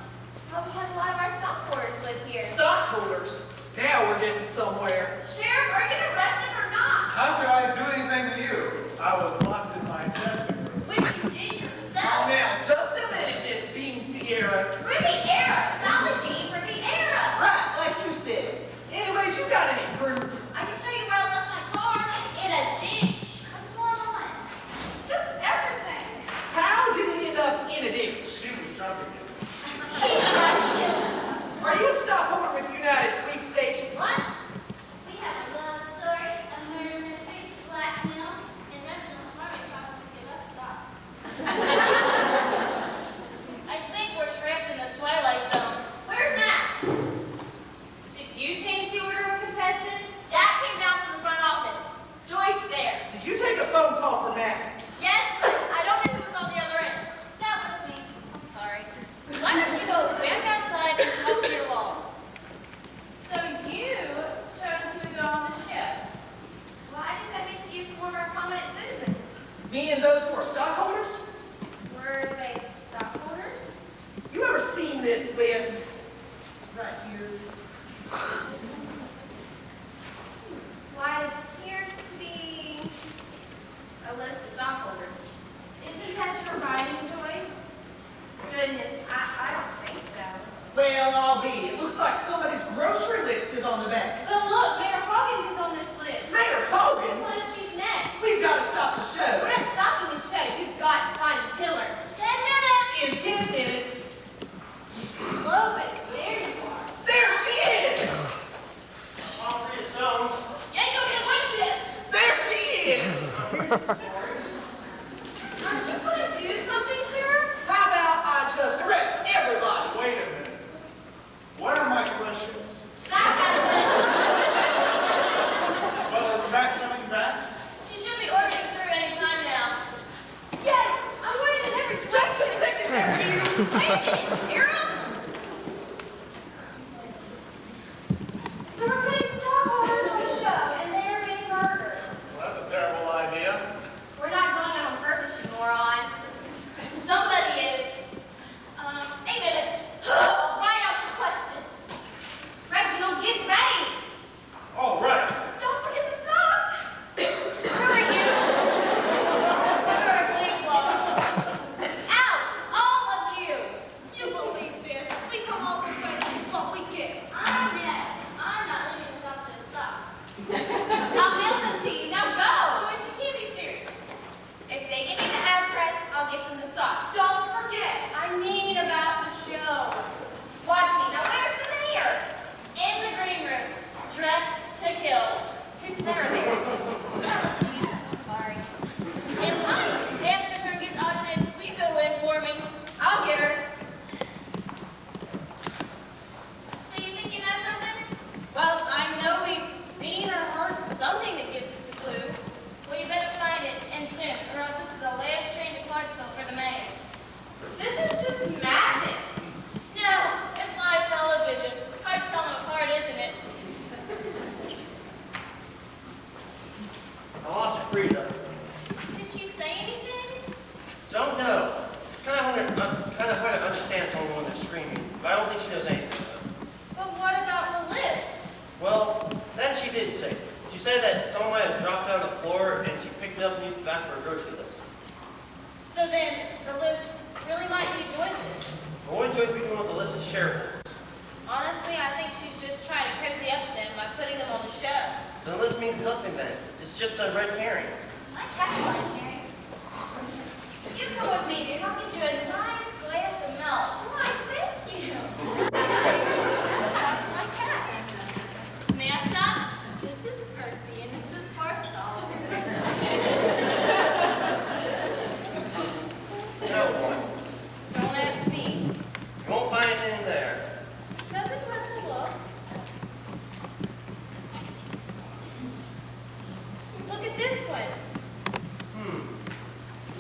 Well, because a lot of our stockholders live here. Stockholders. Now we're getting somewhere. Sheriff, are you gonna arrest him or not? How could I do anything to you? I was locked in my dressing room. Which you did yourself. Now, just a minute, Miss Bean Sierra. Riviera, solid bean, Riviera. Right, like you said. Anyways, you got any proof? I can show you where I left my car. In a ditch. What's going on? Just everything. How did it end up in a ditch? She was trying to get me. He tried to kill me. Are you a stockholder with United Sweepstakes? What? We have a love story, a murder mystery, blackmail, and Reginald Smarty trying to give us stock. I think we're trapped in the Twilight Zone. Where's Matt? Did you change the order of contestants? That came down from the front office. Joyce there. Did you take a phone call from Mac? Yes, but I don't know who was on the other end. That was me. I'm sorry. Why don't you go back outside and talk to your wall? So you chose to go on the ship. Well, I just said we should use some more of our prominent citizens. Me and those who are stockholders? Were they stockholders? You ever seen this list? Right here. Why, it appears to be a list of stockholders. Isn't that your writing, Joyce? Goodness, I don't think so. Well, I'll be. It looks like somebody's grocery list is on the back. But look, Mayor Hawkins is on this list. Mayor What Hogan's? if she's next? We've got to stop the We're show. not stopping the show. You've got to find the killer. 10 minutes! In 10 minutes. Clovis, there you are. There she is! All for your sons. You ain't gonna get away with this. There she is! Aren't you gonna do something, Sheriff? How about I just arrest everybody? Wait a minute. What are my questions? That's out of Well, is Mac coming back? She should be ordering through any time now. Yes, I'm waiting in every Wait a minute, Sheriff. So we're putting stockholders on the show, and they're being murdered. Well, that's a terrible idea. We're not doing it on purpose, you moron. Somebody is. 8 minutes. Write out your questions. Reginald, get ready. All right. Don't forget the socks. Who are you? You're a big one. Out, all of you. You believe this? We come all this way. This is what we get. I'm not leaving without those socks. I'll mail them to you. Now go. Joyce, you can't be serious. If they give me the address, I'll get them the socks. Don't forget. I mean about the show. Watch me. Now where's the mayor? In the green room. Dressed to kill. Who's there there? Oh, Jesus, I'm sorry. And time. Tax return gets audited. Please go in for me. I'll get her. So you think you know something? Well, I know we've seen or heard something that gives us a clue. Well, you better find it, and soon, or else this is the last train to Clarksville for the mayor. This is just madness. No, it's live television. Hard to tell them apart, isn't it? I lost Frida. Did she say anything? Don't know. It's kind of hard to understand someone when they're screaming, but I don't think she knows anything. But what about the list? Well, that she did say. She said that someone might have dropped it on the floor and she picked it up and used it back for a grocery list. So then, the list really might be Joyce's. But what would Joyce be doing with the list of shareholders? Honestly, I think she's just trying to cozy up to them by putting them on the show. The list means nothing then. It's just a red herring. My cat's like Mary. You come with me, dude. I'll get you a nice glass of milk. Why, thank you. Snapshots of my cat. Snapshots? This is Percy, and this is Parcel. No one. Don't ask me. You won't find anything there. Doesn't hurt to look. Look at this one.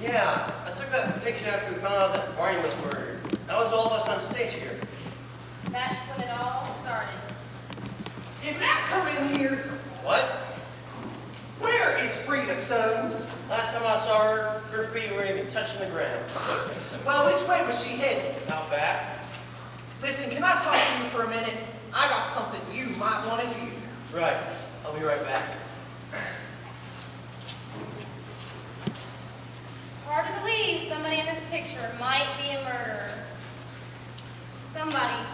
Yeah, I took that picture after we found out that Barney was murdered. That was all of us on stage here. That's when it all started. Did Matt come in here? What? Where is Frida Soames? Last time I saw her, her feet weren't even touching the ground. Well, which way was she headed? Out back? Listen, can I talk to you for a minute? I got something you might want to hear. Right. I'll be right back. Hard to believe somebody in this picture might be a murderer. Somebody.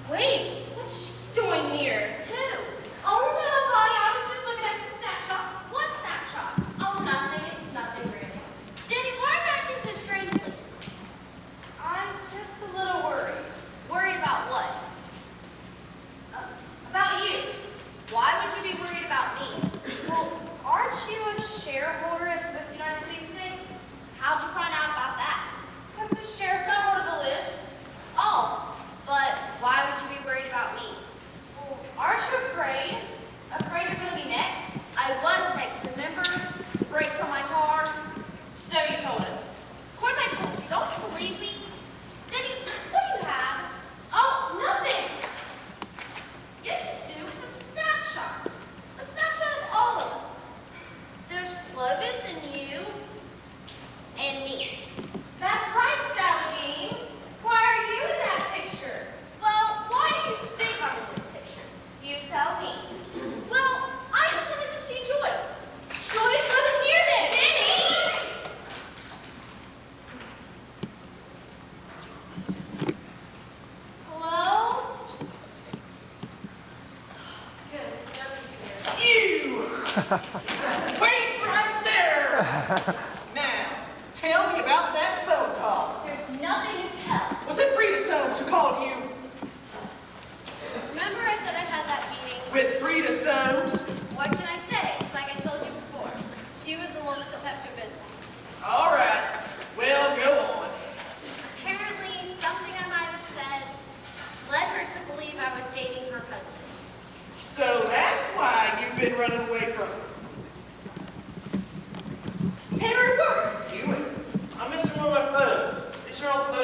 Wait, what's she doing here? Who? Oh no, honey, I was just looking at some snapshots. What snapshots? Oh, nothing. It's nothing really. Danny, why are you acting so strangely? I'm just a little worried. Worried about what? About you. Why would you be worried about me? Well, aren't you a shareholder in the United States Things? How'd you find out about that? Because the sheriff got hold of the list. Oh, but why would you be worried about me? Well, aren't you afraid? Afraid you're going to be next? I was next, remember? The brakes on my car. So you told us. Of course I told you. Don't you believe me? Denny, what do you have? Oh, nothing. Yes, you do. It's a snapshot. A snapshot of all of us. There's Clovis and you and me. That's right, Sally Bean. Why are you in that picture? Well, why do you think I'm in this picture? You tell me. Well, I just wanted to see Joyce. Joyce wasn't here then. Denny! Hello? Good. Nobody's here. You! Wait right there! Now, tell me about that phone call. There's nothing to tell. Was it Frida Soames who called you? Remember I said I had that meeting? With Frida Soames? What can I say? It's like I told you before. She was the one with the Pepto Bismol. All right. Well, go on. Apparently, something I might have said led her to believe I was dating her husband. So that's why you've been running away from her. Henry, what are you doing? I'm missing one of my photos. These are all the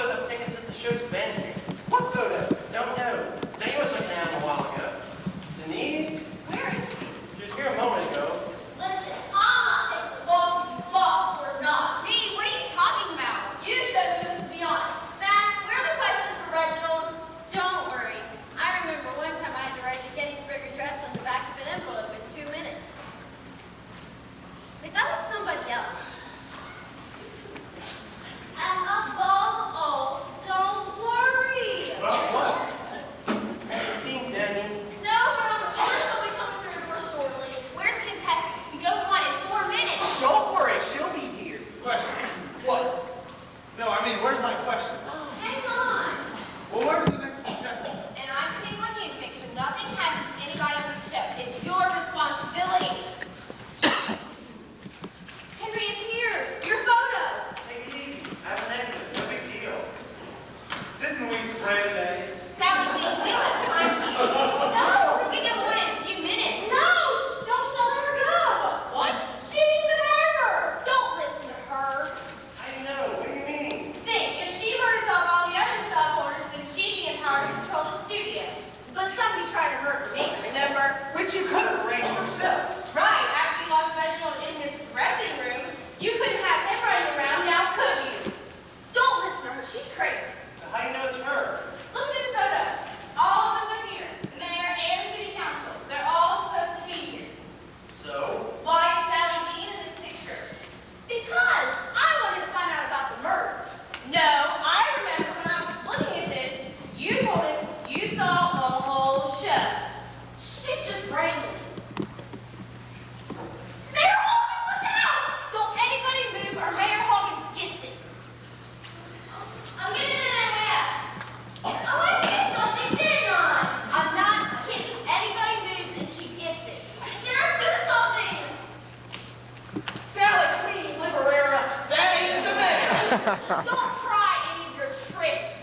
Don't try any of your tricks.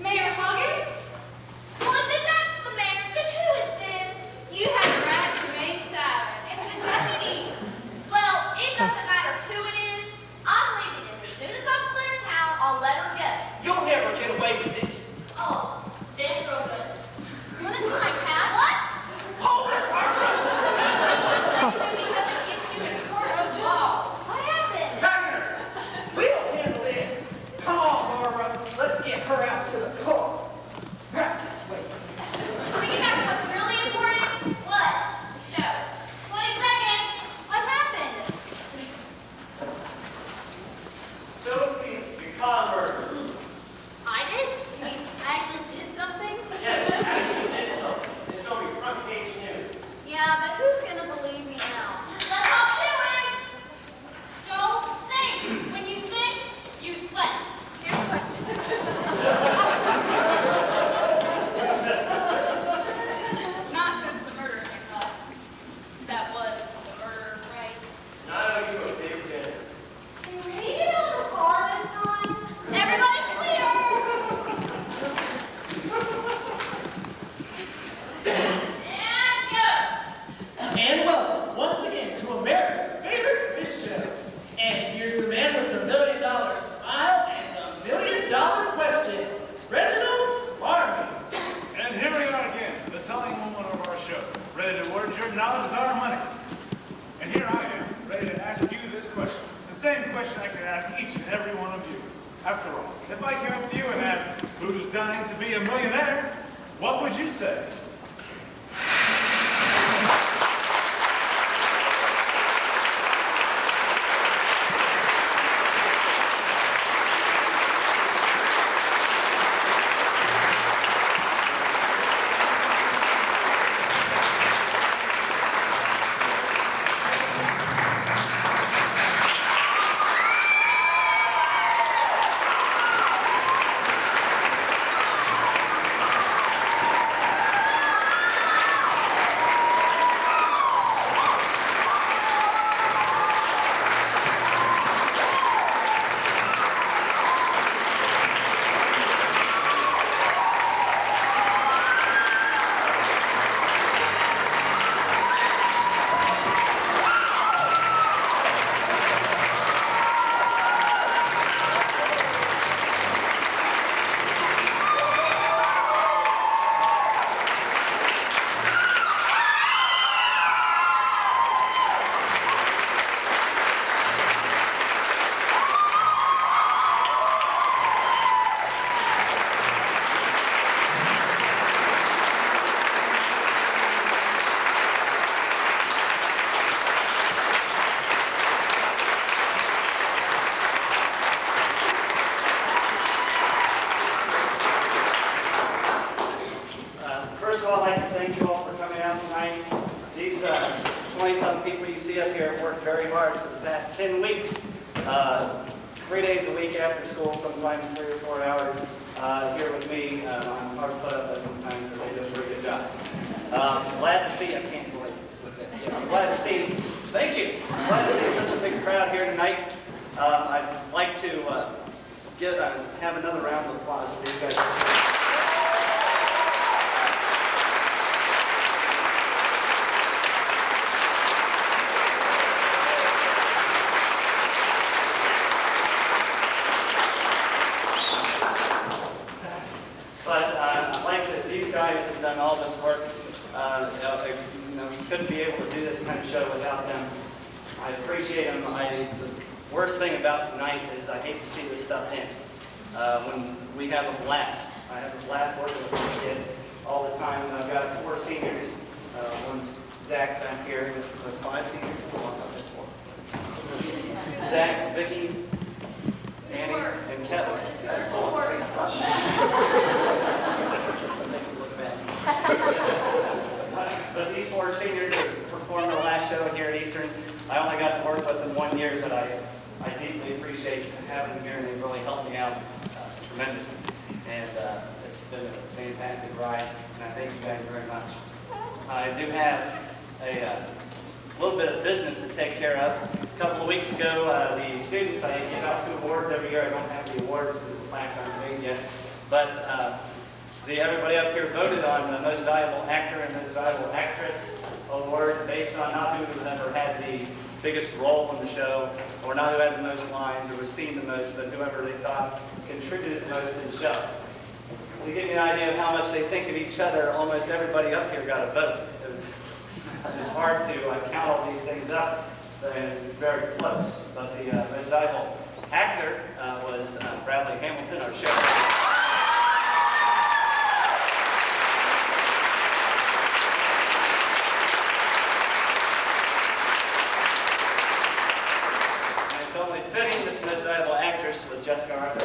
Mayor Huggins? Well, if that's the mayor, then who is this? You have the right to remain silent. It's the deputy. Well, it doesn't matter who it is. I'm leaving it. As soon as I'm clear town, I'll let her go. You'll never get away with it. Oh, that's real good. You want to see my cat? What? Hold it, Barbara. Because it gets you in court of law. What happened? Wagner, we'll handle this. Come on, Barbara. Let's get her out to the court. Right this way. Can we get back to what's really important? What? The show. 20 seconds. What happened? Sophie, you caught her. I did? You mean I actually did something? Yes, you actually did something. It's going to be front page news. Yeah, but who's gonna believe me now? Let's all do it! Don't think. When you think, you sweat. Here's the question. Not since the murder, I thought. That was the murder, right? No, you were big kid. Can we read it on the car this time? Everybody clear! And go! And welcome once again to America's favorite fish show. And here's the man with the $1 million smile and the $1 million question, Reginald Smarmy. And here we are again, the telling moment of our show, ready to award your knowledge with our money. And here I am, ready to ask you this question. The same question I could ask each and every one of you. After all, if I came up to you and asked, who's dying to be a millionaire, what would you say? First of all, I'd like to thank you all for coming out tonight. These 20-some people you see up here have worked very hard for the past 10 weeks. 3 days a week after school, sometimes 3 or 4 hours here with me. I'm hard put up with sometimes, but they do a pretty good job. Glad to see, I can't believe it. Yeah, I'm glad to see, thank you. I'm glad to see such a big crowd here tonight. I'd like to have another round of applause for you guys. But I like that these guys have done all this work. We couldn't be able to do this kind of show without them. I appreciate them. The worst thing about tonight is I hate to see this stuff end. When we have a blast. I have a blast working with these kids all the time. And I've got 4 seniors. One's Zach back here with 5 seniors. Zach, Vicki, Annie, and Kevin. That's 4. But these 4 seniors performed the last show here at Eastern. I only got to work with them 1 year, but I deeply appreciate having them here, and they've really helped me out tremendously. And it's been a fantastic ride, and I thank you guys very much. I do have a little bit of business to take care of. A couple of weeks ago, the students, I give out 2 awards every year. I don't have the awards because the plaques aren't made yet. But everybody up here voted on the Most Valuable Actor and Most Valuable Actress award based on not who ever had the biggest role in the show, or not who had the most lines or was seen the most, but whoever they thought contributed the most to the show. To give you an idea of how much they think of each other, almost everybody up here got a vote. It was hard to count all these things up, and it was very close. But the most valuable actor was Bradley Hamilton, our sheriff. And it's only fitting that the most valuable actress was Jessica Arthur.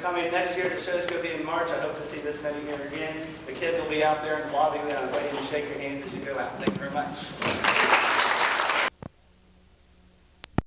Coming next year, the show's going to be in March. I hope to see this many here again. The kids will be out there in the lobby waiting to shake your hands as you go out. Thank you very much.